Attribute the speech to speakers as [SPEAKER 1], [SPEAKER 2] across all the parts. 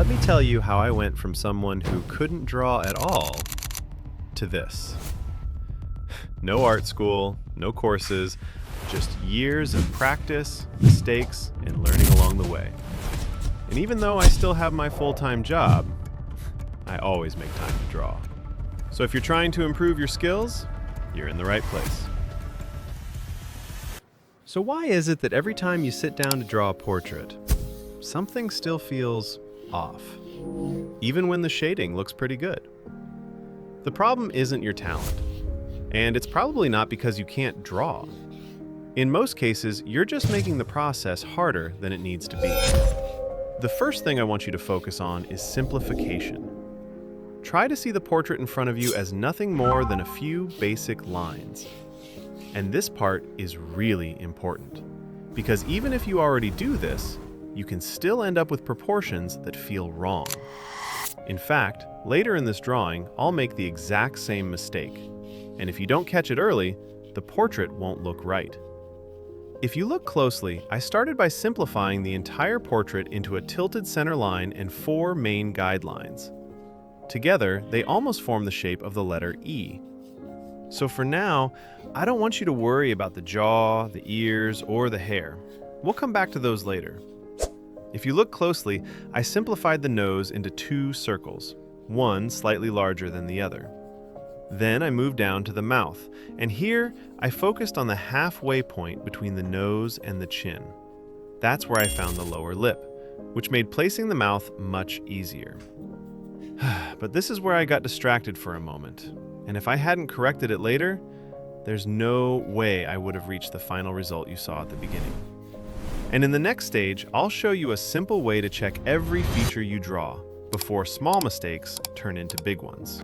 [SPEAKER 1] Let me tell you how I went from someone who couldn't draw at all to this. No art school, no courses, just years of practice, mistakes, and learning along the way. And even though I still have my full-time job, I always make time to draw. So if you're trying to improve your skills, you're in the right place. So why is it that every time you sit down to draw a portrait, something still feels off, even when the shading looks pretty good? The problem isn't your talent, and it's probably not because you can't draw. In most cases, you're just making the process harder than it needs to be. The first thing I want you to focus on is simplification. Try to see the portrait in front of you as nothing more than a few basic lines. And this part is really important, because even if you already do this, you can still end up with proportions that feel wrong. In fact, later in this drawing, I'll make the exact same mistake. And if you don't catch it early, the portrait won't look right. If you look closely, I started by simplifying the entire portrait into a tilted center line and 4 main guidelines. Together, they almost form the shape of the letter E. So for now, I don't want you to worry about the jaw, the ears, or the hair. We'll come back to those later. If you look closely, I simplified the nose into 2 circles, one slightly larger than the other. Then I moved down to the mouth, and here I focused on the halfway point between the nose and the chin. That's where I found the lower lip, which made placing the mouth much easier. But this is where I got distracted for a moment, and if I hadn't corrected it later, there's no way I would have reached the final result you saw at the beginning. And in the next stage, I'll show you a simple way to check every feature you draw before small mistakes turn into big ones.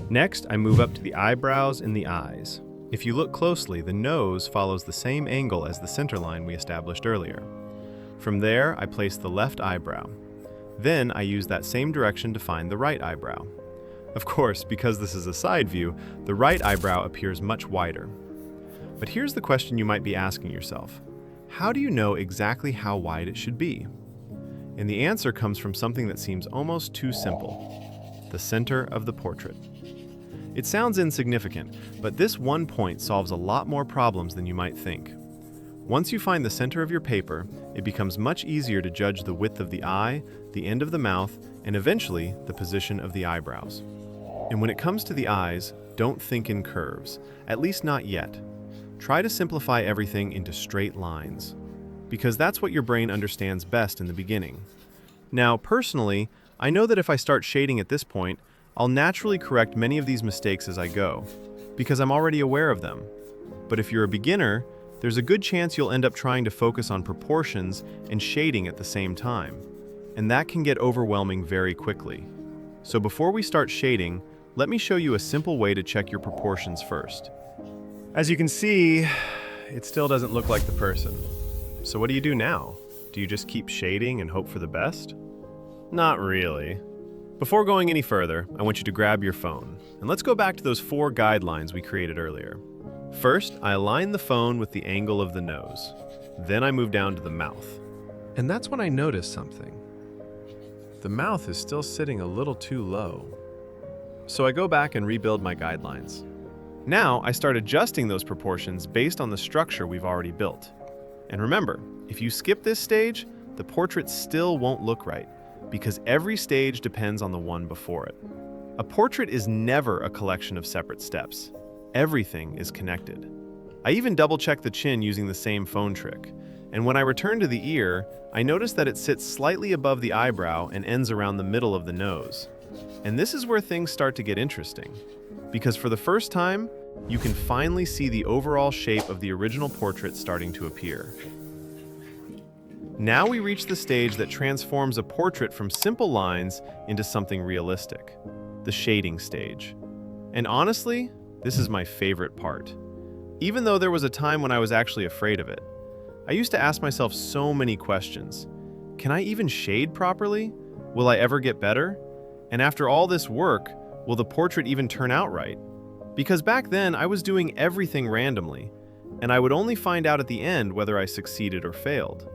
[SPEAKER 1] Next, I move up to the eyebrows and the eyes. If you look closely, the nose follows the same angle as the center line we established earlier. From there, I place the left eyebrow. Then I use that same direction to find the right eyebrow. Of course, because this is a side view, the right eyebrow appears much wider. But here's the question you might be asking yourself. How do you know exactly how wide it should be? And the answer comes from something that seems almost too simple: the center of the portrait. It sounds insignificant, but this one point solves a lot more problems than you might think. Once you find the center of your paper, it becomes much easier to judge the width of the eye, the end of the mouth, and eventually the position of the eyebrows. And when it comes to the eyes, don't think in curves, at least not yet. Try to simplify everything into straight lines, because that's what your brain understands best in the beginning. Now, personally, I know that if I start shading at this point, I'll naturally correct many of these mistakes as I go, because I'm already aware of them. But if you're a beginner, there's a good chance you'll end up trying to focus on proportions and shading at the same time, and that can get overwhelming very quickly. So before we start shading, let me show you a simple way to check your proportions first. As you can see, it still doesn't look like the person. So what do you do now? Do you just keep shading and hope for the best? Not really. Before going any further, I want you to grab your phone, and let's go back to those 4 guidelines we created earlier. First, I align the phone with the angle of the nose. Then I move down to the mouth. And that's when I notice something. The mouth is still sitting a little too low. So I go back and rebuild my guidelines. Now I start adjusting those proportions based on the structure we've already built. And remember, if you skip this stage, the portrait still won't look right, because every stage depends on the one before it. A portrait is never a collection of separate steps. Everything is connected. I even double-check the chin using the same phone trick. And when I return to the ear, I notice that it sits slightly above the eyebrow and ends around the middle of the nose. And this is where things start to get interesting, because for the first time, you can finally see the overall shape of the original portrait starting to appear. Now we reach the stage that transforms a portrait from simple lines into something realistic, the shading stage. And honestly, this is my favorite part. Even though there was a time when I was actually afraid of it. I used to ask myself so many questions. Can I even shade properly? Will I ever get better? And after all this work, will the portrait even turn out right? Because back then, I was doing everything randomly, and I would only find out at the end whether I succeeded or failed.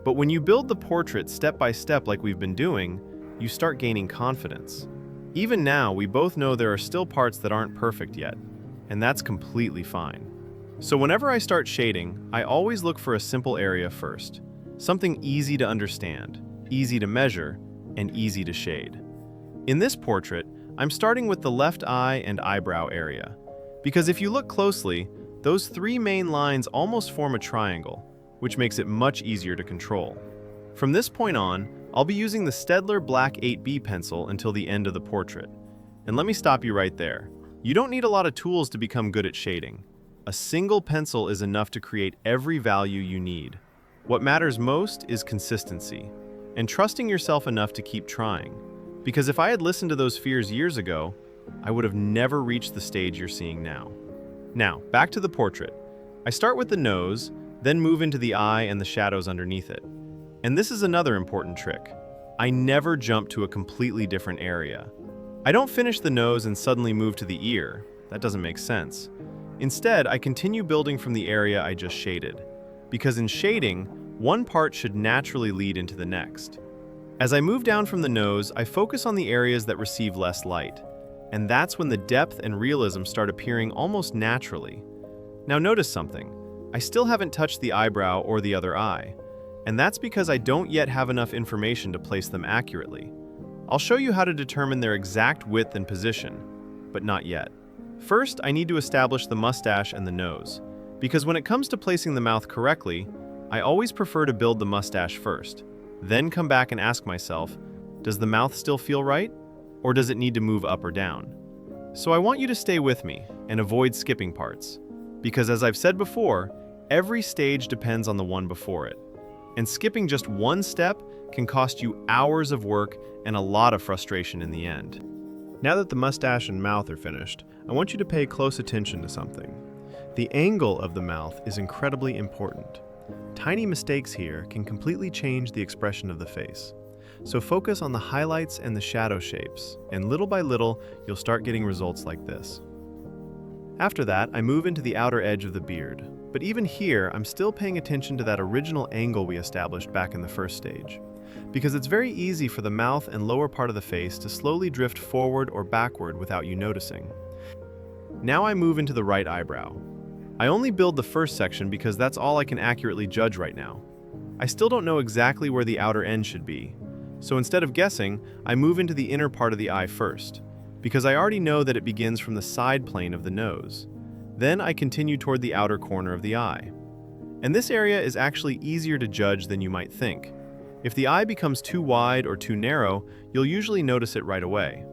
[SPEAKER 1] But when you build the portrait step by step like we've been doing, you start gaining confidence. Even now, we both know there are still parts that aren't perfect yet, and that's completely fine. So whenever I start shading, I always look for a simple area first. Something easy to understand, easy to measure, and easy to shade. In this portrait, I'm starting with the left eye and eyebrow area, because if you look closely, those three main lines almost form a triangle, which makes it much easier to control. From this point on, I'll be using the Staedtler Black 8B pencil until the end of the portrait. And let me stop you right there. You don't need a lot of tools to become good at shading. A single pencil is enough to create every value you need. What matters most is consistency, and trusting yourself enough to keep trying. Because if I had listened to those fears years ago, I would have never reached the stage you're seeing now. Now, back to the portrait. I start with the nose, then move into the eye and the shadows underneath it. And this is another important trick. I never jump to a completely different area. I don't finish the nose and suddenly move to the ear. That doesn't make sense. Instead, I continue building from the area I just shaded. Because in shading, one part should naturally lead into the next. As I move down from the nose, I focus on the areas that receive less light. And that's when the depth and realism start appearing almost naturally. Now notice something. I still haven't touched the eyebrow or the other eye. And that's because I don't yet have enough information to place them accurately. I'll show you how to determine their exact width and position, but not yet. First, I need to establish the mustache and the nose, because when it comes to placing the mouth correctly, I always prefer to build the mustache first, then come back and ask myself, does the mouth still feel right, or does it need to move up or down? So I want you to stay with me and avoid skipping parts, because as I've said before, every stage depends on the one before it. And skipping just one step can cost you hours of work and a lot of frustration in the end. Now that the mustache and mouth are finished, I want you to pay close attention to something. The angle of the mouth is incredibly important. Tiny mistakes here can completely change the expression of the face. So focus on the highlights and the shadow shapes, and little by little, you'll start getting results like this. After that, I move into the outer edge of the beard. But even here, I'm still paying attention to that original angle we established back in the first stage. Because it's very easy for the mouth and lower part of the face to slowly drift forward or backward without you noticing. Now I move into the right eyebrow. I only build the first section because that's all I can accurately judge right now. I still don't know exactly where the outer end should be. So instead of guessing, I move into the inner part of the eye first, because I already know that it begins from the side plane of the nose. Then I continue toward the outer corner of the eye. And this area is actually easier to judge than you might think. If the eye becomes too wide or too narrow, you'll usually notice it right away.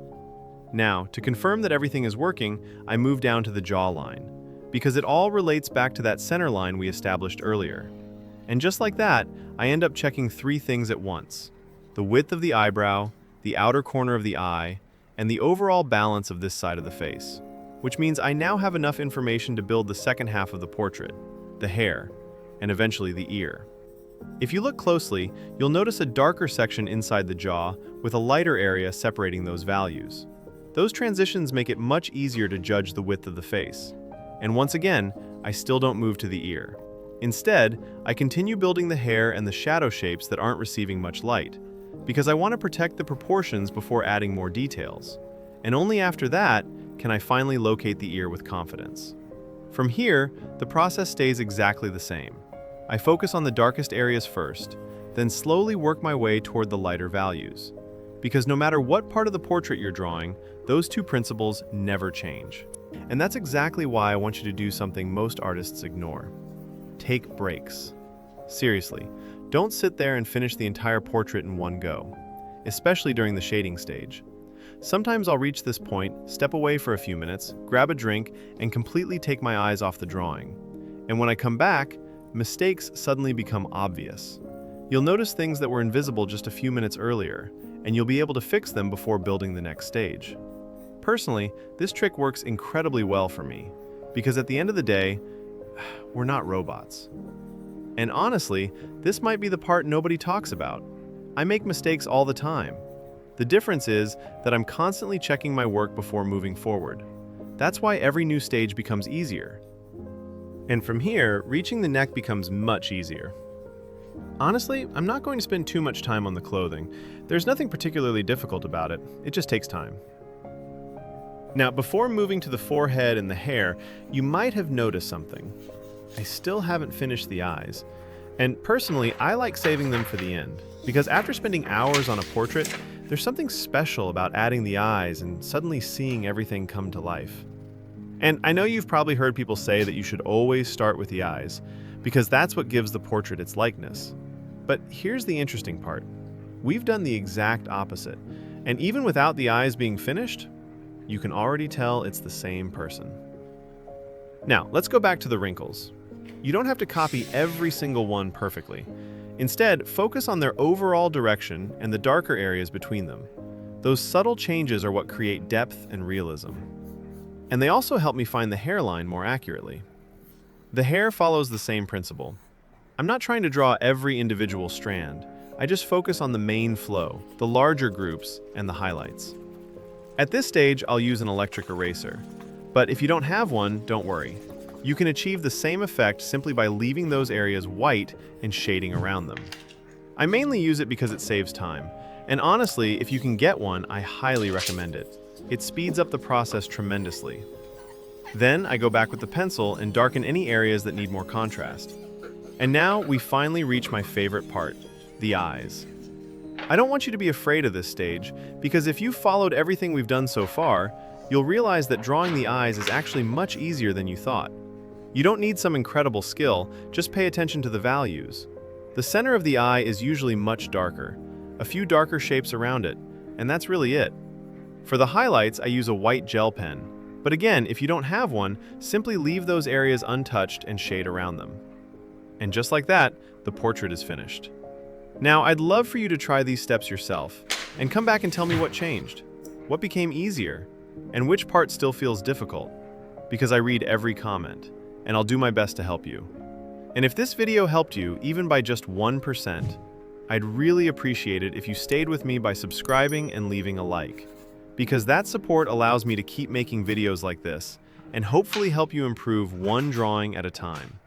[SPEAKER 1] Now, to confirm that everything is working, I move down to the jawline, because it all relates back to that center line we established earlier. And just like that, I end up checking three things at once: the width of the eyebrow, the outer corner of the eye, and the overall balance of this side of the face. Which means I now have enough information to build the second half of the portrait, the hair, and eventually the ear. If you look closely, you'll notice a darker section inside the jaw with a lighter area separating those values. Those transitions make it much easier to judge the width of the face. And once again, I still don't move to the ear. Instead, I continue building the hair and the shadow shapes that aren't receiving much light, because I want to protect the proportions before adding more details. And only after that can I finally locate the ear with confidence. From here, the process stays exactly the same. I focus on the darkest areas first, then slowly work my way toward the lighter values. Because no matter what part of the portrait you're drawing, those two principles never change. And that's exactly why I want you to do something most artists ignore. Take breaks. Seriously, don't sit there and finish the entire portrait in one go, especially during the shading stage. Sometimes I'll reach this point, step away for a few minutes, grab a drink, and completely take my eyes off the drawing. And when I come back, mistakes suddenly become obvious. You'll notice things that were invisible just a few minutes earlier, and you'll be able to fix them before building the next stage. Personally, this trick works incredibly well for me, because at the end of the day, we're not robots. And honestly, this might be the part nobody talks about. I make mistakes all the time. The difference is that I'm constantly checking my work before moving forward. That's why every new stage becomes easier. And from here, reaching the neck becomes much easier. Honestly, I'm not going to spend too much time on the clothing. There's nothing particularly difficult about it. It just takes time. Now, before moving to the forehead and the hair, you might have noticed something. I still haven't finished the eyes. And personally, I like saving them for the end, because after spending hours on a portrait, there's something special about adding the eyes and suddenly seeing everything come to life. And I know you've probably heard people say that you should always start with the eyes, because that's what gives the portrait its likeness. But here's the interesting part. We've done the exact opposite, and even without the eyes being finished, you can already tell it's the same person. Now, let's go back to the wrinkles. You don't have to copy every single one perfectly. Instead, focus on their overall direction and the darker areas between them. Those subtle changes are what create depth and realism. And they also help me find the hairline more accurately. The hair follows the same principle. I'm not trying to draw every individual strand. I just focus on the main flow, the larger groups, and the highlights. At this stage, I'll use an electric eraser. But if you don't have one, don't worry. You can achieve the same effect simply by leaving those areas white and shading around them. I mainly use it because it saves time. And honestly, if you can get one, I highly recommend it. It speeds up the process tremendously. Then I go back with the pencil and darken any areas that need more contrast. And now we finally reach my favorite part, the eyes. I don't want you to be afraid of this stage, because if you've followed everything we've done so far, you'll realize that drawing the eyes is actually much easier than you thought. You don't need some incredible skill, just pay attention to the values. The center of the eye is usually much darker, a few darker shapes around it, and that's really it. For the highlights, I use a white gel pen, but again, if you don't have one, simply leave those areas untouched and shade around them. And just like that, the portrait is finished. Now, I'd love for you to try these steps yourself, and come back and tell me what changed, what became easier, and which part still feels difficult, because I read every comment, and I'll do my best to help you. And if this video helped you, even by just 1%, I'd really appreciate it if you stayed with me by subscribing and leaving a like, because that support allows me to keep making videos like this, and hopefully help you improve one drawing at a time.